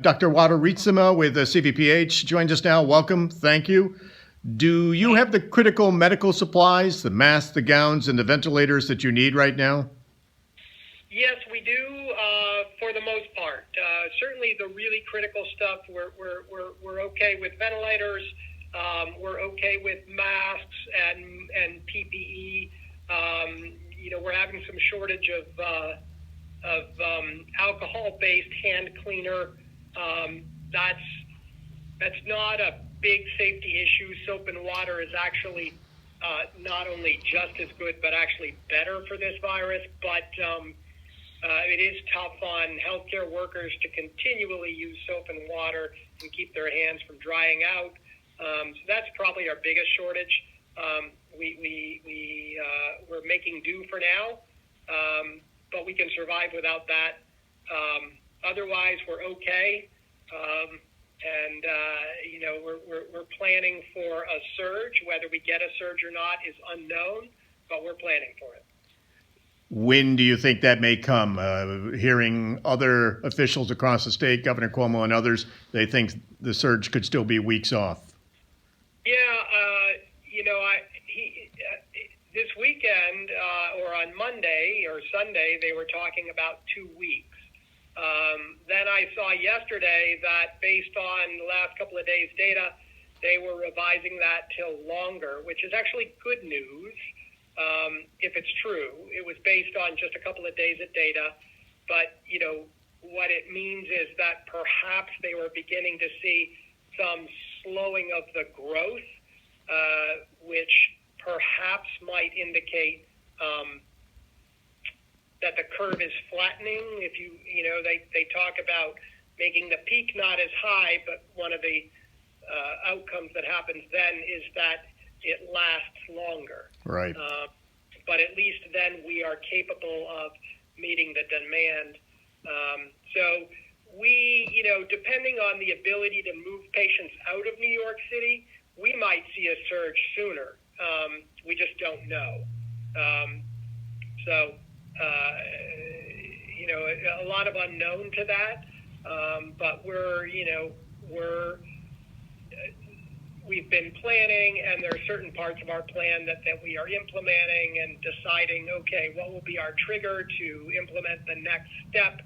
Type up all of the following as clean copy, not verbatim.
Dr. Wouter Rietsema with CVPH joins us now. Welcome. Thank you. Do you have the critical medical supplies, the masks, the gowns, and the ventilators that you need right now? Yes, we do, for the most part. Certainly the really critical stuff, we're okay with ventilators. We're okay with masks and PPE. We're having some shortage of alcohol-based hand cleaner. That's not a big safety issue. Soap and water is actually not only just as good, but actually better for this virus. But it is tough on healthcare workers to continually use soap and water and keep their hands from drying out. So that's probably our biggest shortage. We're making do for now, but we can survive without that. Otherwise, we're okay. We're planning for a surge. Whether we get a surge or not is unknown, but we're planning for it. When do you think that may come? Hearing other officials across the state, Governor Cuomo and others, they think the surge could still be weeks off. Yeah, this weekend or on Monday or Sunday, they were talking about 2 weeks. Then I saw yesterday that based on the last couple of days' data, they were revising that till longer, which is actually good news if it's true. It was based on just a couple of days of data, but what it means is that perhaps they were beginning to see some slowing of the growth, which perhaps might indicate that the curve is flattening. If they talk about making the peak not as high, but one of the outcomes that happens then is that it lasts longer. Right. But at least then we are capable of meeting the demand. So we, depending on the ability to move patients out of New York City, we might see a surge sooner. We just don't know. A lot of unknown to that, but we've been planning, and there are certain parts of our plan that we are implementing and deciding, okay, what will be our trigger to implement the next step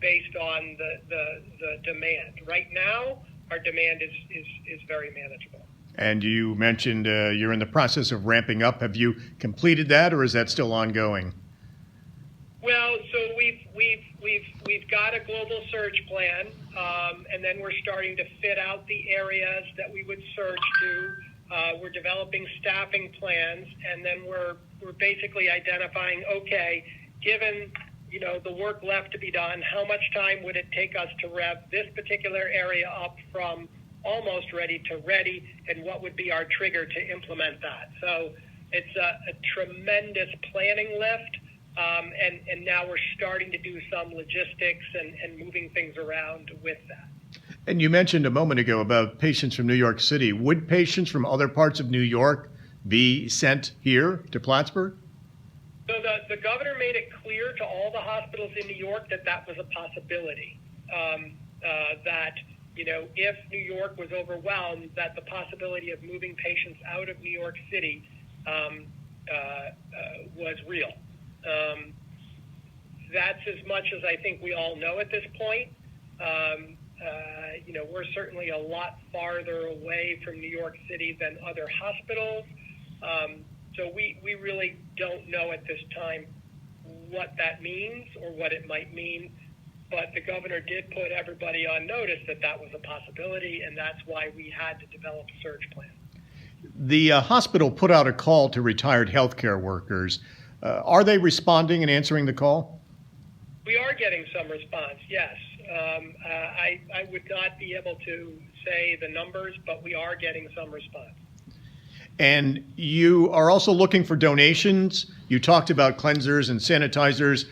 based on the demand. Right now, our demand is very manageable. And you mentioned you're in the process of ramping up. Have you completed that, or is that still ongoing? Well, so we've got a global surge plan, and then we're starting to fit out the areas that we would surge to. We're developing staffing plans, and then we're basically identifying, okay, given the work left to be done, how much time would it take us to rev this particular area up from almost ready to ready, and what would be our trigger to implement that? So it's a tremendous planning lift. And now we're starting to do some logistics and moving things around with that. And you mentioned a moment ago about patients from New York City. Would patients from other parts of New York be sent here to Plattsburgh? So the governor made it clear to all the hospitals in New York that was a possibility. That if New York was overwhelmed, that the possibility of moving patients out of New York City was real. That's as much as I think we all know at this point. We're certainly a lot farther away from New York City than other hospitals. So we really don't know at this time what that means or what it might mean. But the governor did put everybody on notice that was a possibility, and that's why we had to develop a surge plan. The hospital put out a call to retired healthcare workers. Are they responding and answering the call? We are getting some response, yes. I would not be able to say the numbers, but we are getting some response. And you are also looking for donations. You talked about cleansers and sanitizers.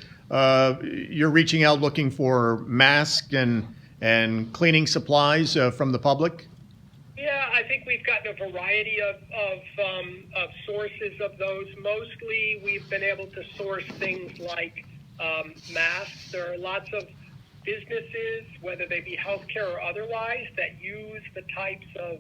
You're reaching out looking for masks and cleaning supplies from the public? Yeah, I think we've gotten a variety of sources of those. Mostly we've been able to source things like masks. There are lots of businesses, whether they be healthcare or otherwise, that use the types of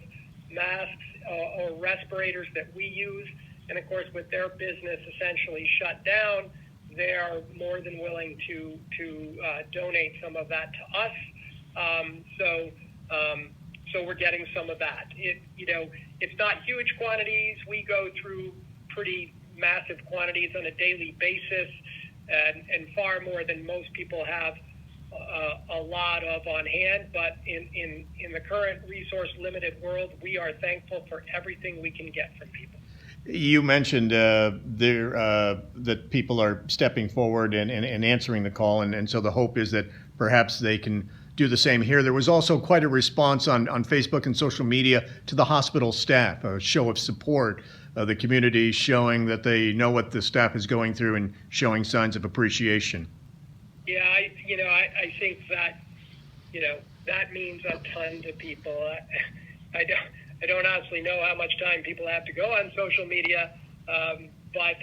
masks or respirators that we use. And of course, with their business essentially shut down, they are more than willing to donate some of that to us. So we're getting some of that. It's not huge quantities. We go through pretty massive quantities on a daily basis, and far more than most people have a lot of on hand. But in the current resource limited world, we are thankful for everything we can get from people. You mentioned that people are stepping forward and answering the call, and so the hope is that perhaps they can do the same here. There was also quite a response on Facebook and social media to the hospital staff, a show of support, the community showing that they know what the staff is going through and showing signs of appreciation. Yeah, I think that, that means a ton to people. I don't honestly know how much time people have to go on social media, but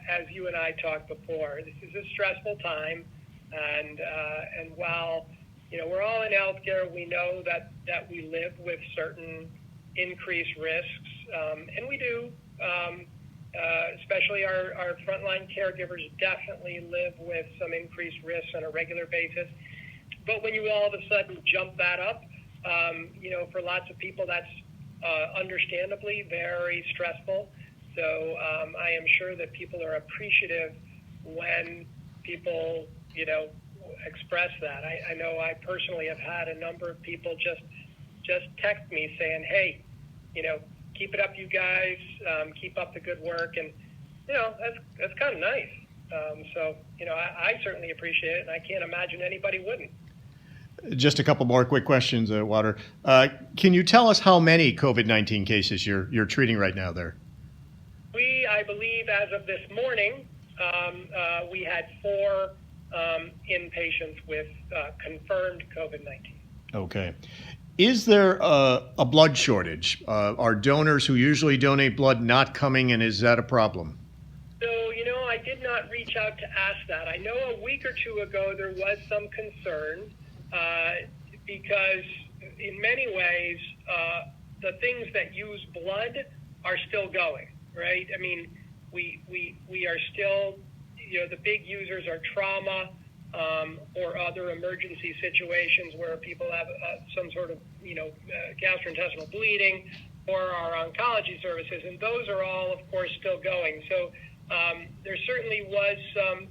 as you and I talked before, this is a stressful time, and while we're all in healthcare, we know that we live with certain increased risks, and we do. Especially our frontline caregivers definitely live with some increased risks on a regular basis. But when you all of a sudden jump that up, for lots of people, that's understandably very stressful. So I am sure that people are appreciative when people, express that. I know I personally have had a number of people just text me saying, hey, keep it up, you guys. Keep up the good work, and that's kind of nice. So I certainly appreciate it, and I can't imagine anybody wouldn't. Just a couple more quick questions, Wouter. Can you tell us how many COVID-19 cases you're treating right now there? I believe, as of this morning, we had 4 inpatients with confirmed COVID-19. Okay. Is there a blood shortage? Are donors who usually donate blood not coming, and is that a problem? So, I did not reach out to ask that. I know a week or two ago there was some concern because in many ways the things that use blood are still going, right? I mean, we are still, the big users are trauma, or other emergency situations where people have some sort of, gastrointestinal bleeding, or our oncology services, and those are all, of course, still going. So there certainly was some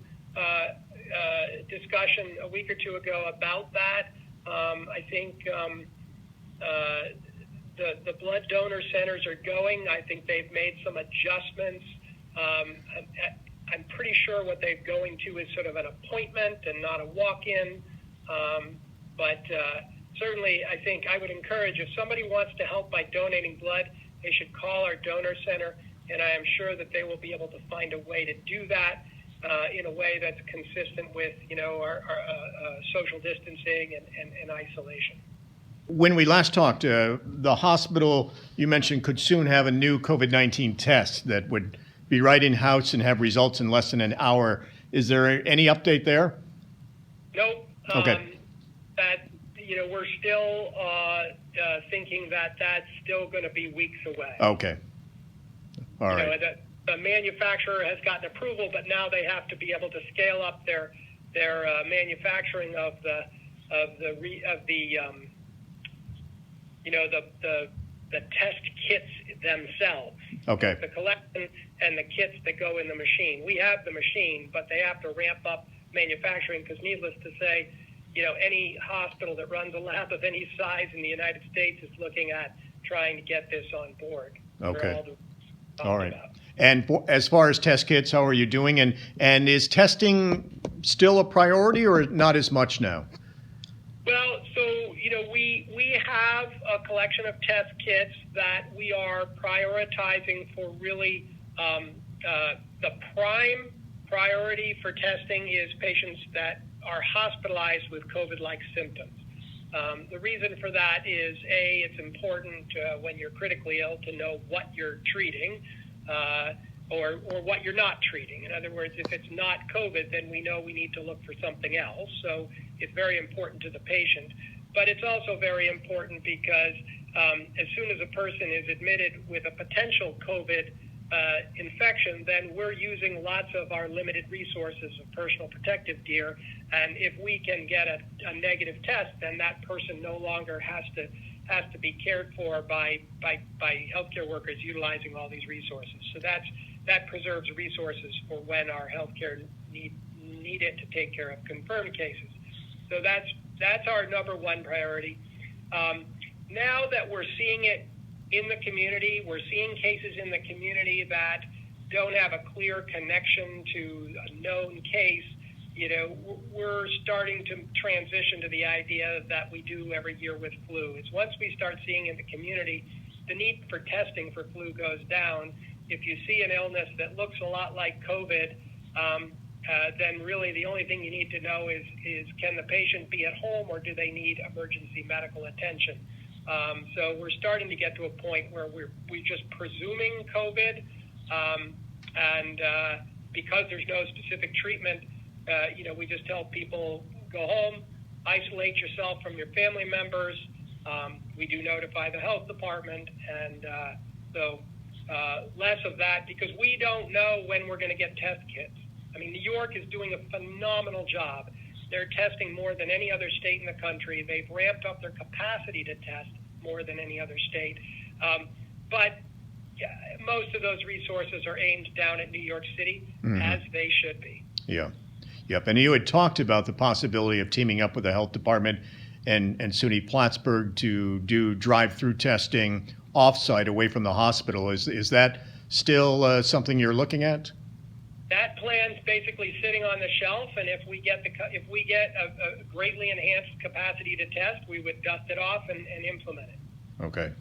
discussion a week or two ago about that. I think the blood donor centers are going. I think they've made some adjustments. I'm pretty sure what they're going to is sort of an appointment and not a walk-in. But certainly, I think I would encourage, if somebody wants to help by donating blood, they should call our donor center, and I am sure that they will be able to find a way to do that in a way that's consistent with, our social distancing and isolation. When we last talked, the hospital, you mentioned, could soon have a new COVID-19 test that would be right in-house and have results in less than an hour. Is there any update there? Nope. Okay. We're still thinking that that's still going to be weeks away. Okay. All right. The manufacturer has gotten approval, but now they have to be able to scale up their manufacturing of the test kits themselves. Okay. The collection and the kits that go in the machine. We have the machine, but they have to ramp up manufacturing because, needless to say, any hospital that runs a lab of any size in the United States is looking at trying to get this on board. Okay. All right. And as far as test kits, how are you doing? And is testing still a priority or not as much now? Well, so, we have a collection of test kits that we are prioritizing for really the prime priority for testing is patients that are hospitalized with COVID-like symptoms. The reason for that is, A, it's important when you're critically ill to know what you're treating. or what you're not treating. In other words, if it's not COVID, then we know we need to look for something else. So it's very important to the patient. But it's also very important because as soon as a person is admitted with a potential COVID infection, then we're using lots of our limited resources of personal protective gear. And if we can get a negative test, then that person no longer has to be cared for by healthcare workers utilizing all these resources. So that preserves resources for when our healthcare need it to take care of confirmed cases. So that's our number one priority. Now that we're seeing it in the community, we're seeing cases in the community that don't have a clear connection to a known case. We're starting to transition to the idea that we do every year with flu. It's once we start seeing in the community, the need for testing for flu goes down. If you see an illness that looks a lot like COVID, then really the only thing you need to know is can the patient be at home or do they need emergency medical attention? So we're starting to get to a point where we're just presuming COVID, and because there's no specific treatment, we just tell people go home, isolate yourself from your family members. We do notify the health department, and so less of that because we don't know when we're going to get test kits. I mean, New York is doing a phenomenal job. They're testing more than any other state in the country. They've ramped up their capacity to test more than any other state. But most of those resources are aimed down at New York City, as they should be. Yeah. Yep. And you had talked about the possibility of teaming up with the health department and SUNY Plattsburgh to do drive-through testing offsite away from the hospital. Is that still something you're looking at? That plan's basically sitting on the shelf, and if we get a greatly enhanced capacity to test, we would dust it off and implement it. Okay.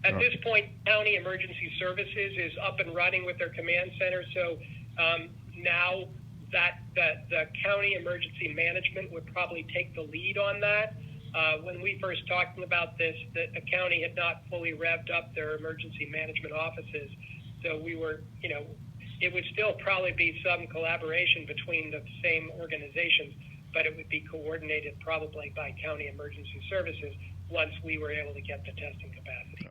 At this point, County Emergency Services is up and running with their command center, so now that the county emergency management would probably take the lead on that. When we first talked about this, the county had not fully revved up their emergency management offices, so we were, it would still probably be some collaboration between the same organizations, but it would be coordinated probably by County Emergency Services once we were able to get the testing capacity.